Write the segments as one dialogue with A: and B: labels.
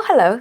A: hello.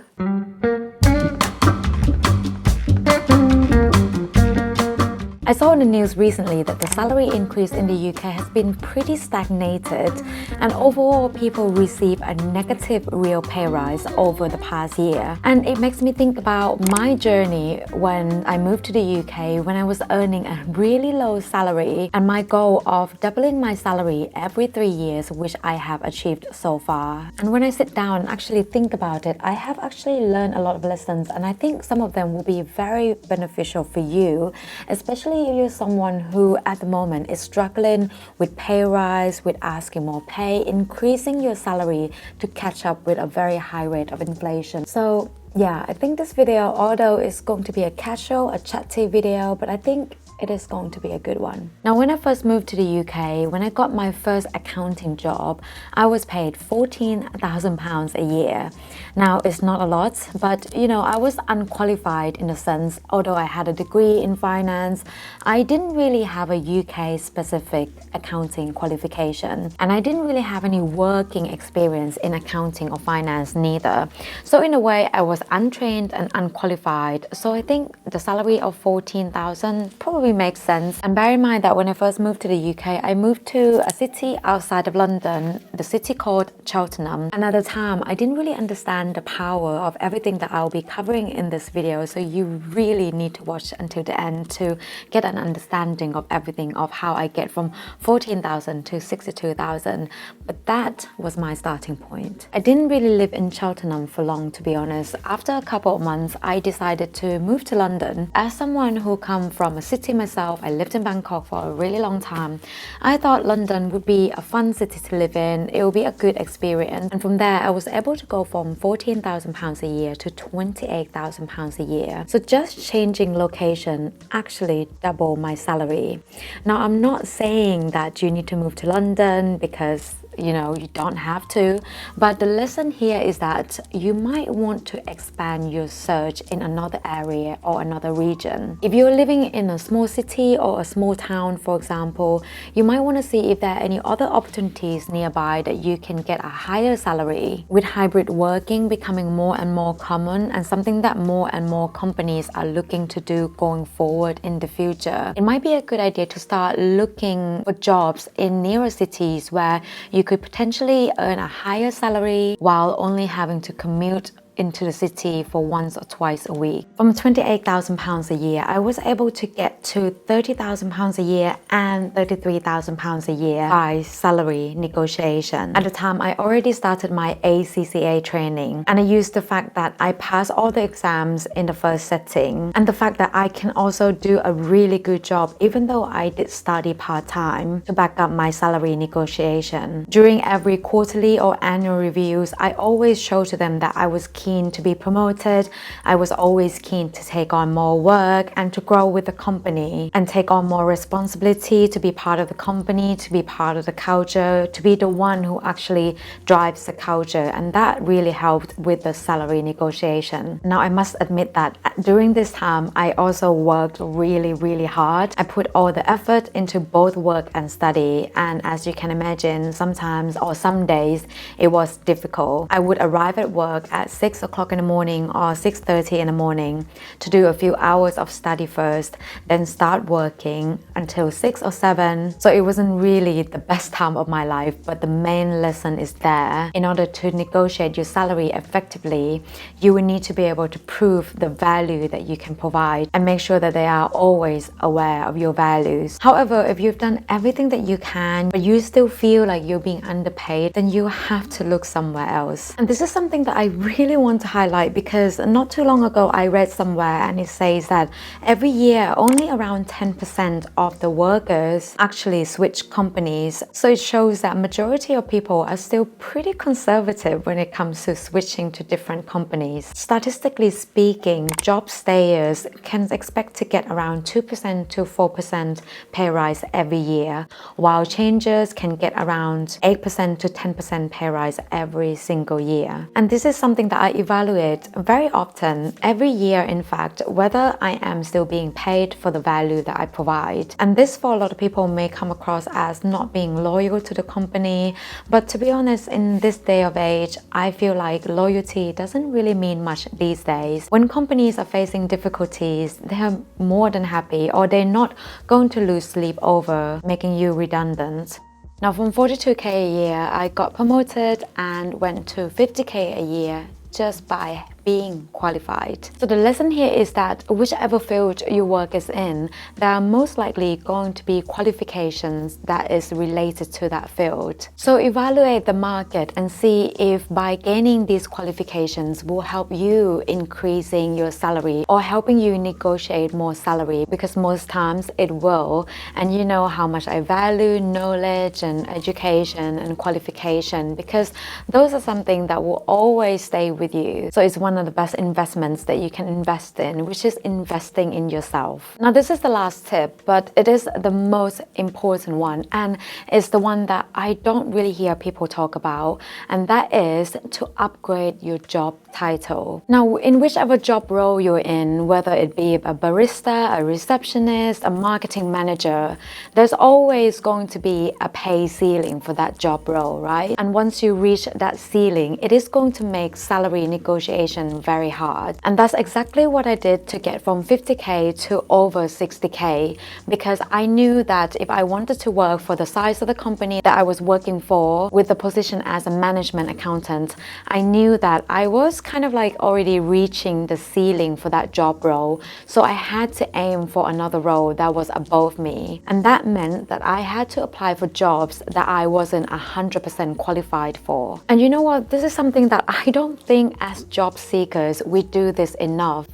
A: I saw in the news recently that the salary increase in the UK has been pretty stagnated, and overall people receive a negative real pay rise over the past year. And it makes me think about my journey when I moved to the UK, when I was earning a really low salary, and my goal of doubling my salary every 3 years, which I have achieved so far. And when I sit down and actually think about it, I have actually learned a lot of lessons, and I think some of them will be very beneficial for you, especially if you're someone who at the moment is struggling with pay rise, with asking more pay, increasing your salary to catch up with a very high rate of inflation. So yeah, I think this video, although it's going to be a casual, a chatty video, but I think it is going to be a good one. Now, when I first moved to the UK, when I got my first accounting job, I was paid £14,000 a year. Now, it's not a lot, but I was unqualified in a sense. Although I had a degree in finance, I didn't really have a UK specific accounting qualification, and I didn't really have any working experience in accounting or finance neither. So in a way, I was untrained and unqualified. So I think the salary of £14,000 probably makes sense. And bear in mind that when I first moved to the UK, I moved to a city outside of London, the city called Cheltenham. And at the time, I didn't really understand the power of everything that I'll be covering in this video. So you really need to watch until the end to get an understanding of everything, of how I get from 14,000 to 62,000. But that was my starting point. I didn't really live in Cheltenham for long, to be honest. After a couple of months, I decided to move to London. As someone who come from a city myself, I lived in Bangkok for a really long time. I thought London would be a fun city to live in. It would be a good experience. And from there, I was able to go from £14,000 a year to £28,000 a year. So just changing location actually doubled my salary. Now, I'm not saying that you need to move to London because you don't have to, but the lesson here is that you might want to expand your search in another area or another region. If you're living in a small city or a small town, for example, you might want to see if there are any other opportunities nearby that you can get a higher salary. With hybrid working becoming more and more common and something that more and more companies are looking to do going forward in the future, it might be a good idea to start looking for jobs in nearer cities where you could potentially earn a higher salary while only having to commute into the city for once or twice a week. From £28,000 a year, I was able to get to £30,000 a year and £33,000 a year by salary negotiation. At the time, I already started my ACCA training, and I used the fact that I passed all the exams in the first setting and the fact that I can also do a really good job even though I did study part-time to back up my salary negotiation. During every quarterly or annual reviews, I always show to them that I was keen to be promoted. I was always keen to take on more work and to grow with the company and take on more responsibility, to be part of the company, to be part of the culture, to be the one who actually drives the culture. And that really helped with the salary negotiation. Now, I must admit that during this time, I also worked really, really hard. I put all the effort into both work and study. And as you can imagine, sometimes or some days it was difficult. I would arrive at work at 6 o'clock in the morning or 6:30 in the morning to do a few hours of study first, then start working until 6 or 7. So it wasn't really the best time of my life, but the main lesson is there. In order to negotiate your salary effectively, you will need to be able to prove the value that you can provide and make sure that they are always aware of your values. However, if you've done everything that you can, but you still feel like you're being underpaid, then you have to look somewhere else. And this is something that I really want to highlight because not too long ago I read somewhere and it says that every year only around 10% of the workers actually switch companies. So it shows that majority of people are still pretty conservative when it comes to switching to different companies. Statistically speaking, job stayers can expect to get around 2% to 4% pay rise every year, while changers can get around 8% to 10% pay rise every single year. And this is something that I evaluate very often, every year in fact, whether I am still being paid for the value that I provide. And this for a lot of people may come across as not being loyal to the company, but to be honest, in this day of age, I feel like loyalty doesn't really mean much these days. When companies are facing difficulties, they're more than happy, or they're not going to lose sleep over making you redundant. Now from 42k a year, I got promoted and went to 50k a year just by being qualified. So the lesson here is that whichever field your work is in, there are most likely going to be qualifications that is related to that field. So evaluate the market and see if by gaining these qualifications will help you increasing your salary or helping you negotiate more salary, because most times it will. And you know how much I value knowledge and education and qualification, because those are something that will always stay with you. So it's one of the best investments that you can invest in, which is investing in yourself. Now this is the last tip, but it is the most important one, and it's the one that I don't really hear people talk about, and that is to upgrade your job title. Now in whichever job role you're in, whether it be a barista, a receptionist, a marketing manager, there's always going to be a pay ceiling for that job role, right? And once you reach that ceiling, it is going to make salary negotiation very hard. And that's exactly what I did to get from 50k to over 60k, because I knew that if I wanted to work for the size of the company that I was working for with the position as a management accountant, I knew that I was kind of like already reaching the ceiling for that job role. So I had to aim for another role that was above me. And that meant that I had to apply for jobs that I wasn't 100% qualified for. And you know what? This is something that I don't think as job seekers we do this enough,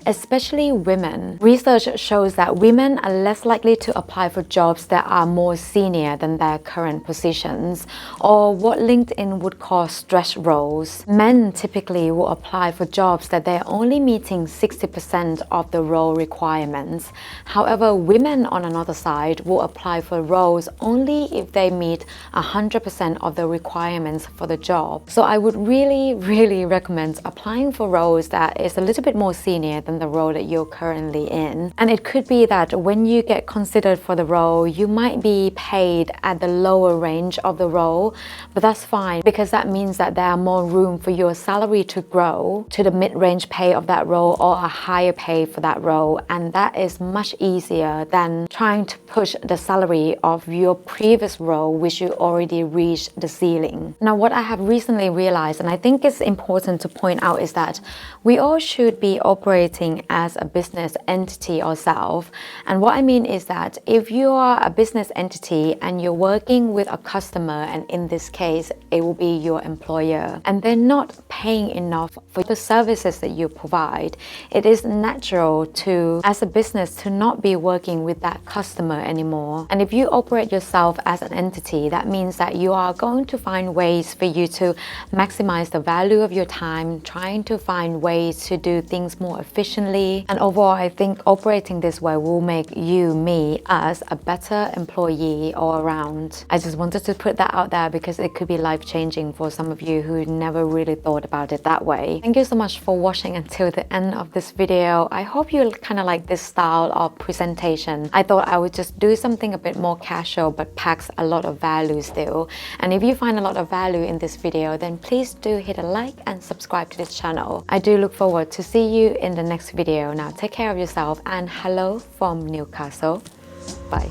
A: especially women. Research shows that women are less likely to apply for jobs that are more senior than their current positions, or what LinkedIn would call stretch roles. Men typically will apply for jobs that they're only meeting 60% of the role requirements. However, women on another side will apply for roles only if they meet 100% of the requirements for the job. So I would really recommend applying for roles that is a little bit more senior than the role that you're currently in. And it could be that when you get considered for the role, you might be paid at the lower range of the role, but that's fine, because that means that there are more room for your salary to grow to the mid-range pay of that role or a higher pay for that role. And that is much easier than trying to push the salary of your previous role, which you already reached the ceiling. Now, what I have recently realized, and I think it's important to point out, is that we all should be operating as a business entity ourselves. And what I mean is that if you are a business entity and you're working with a customer, and in this case it will be your employer, and they're not paying enough for the services that you provide, it is natural to, as a business, to not be working with that customer anymore. And if you operate yourself as an entity, that means that you are going to find ways for you to maximize the value of your time, trying to find ways to do things more efficiently. And overall, I think operating this way will make you, me, us a better employee all around. I just wanted to put that out there because it could be life-changing for some of you who never really thought about it that way. Thank you so much for watching until the end of this video. I hope you kind of like this style of presentation. I thought I would just do something a bit more casual but packs a lot of value still. And if you find a lot of value in this video, then please do hit a like and subscribe to this channel. I do look forward to see you in the next video. Now take care of yourself, and hello from Newcastle. Bye.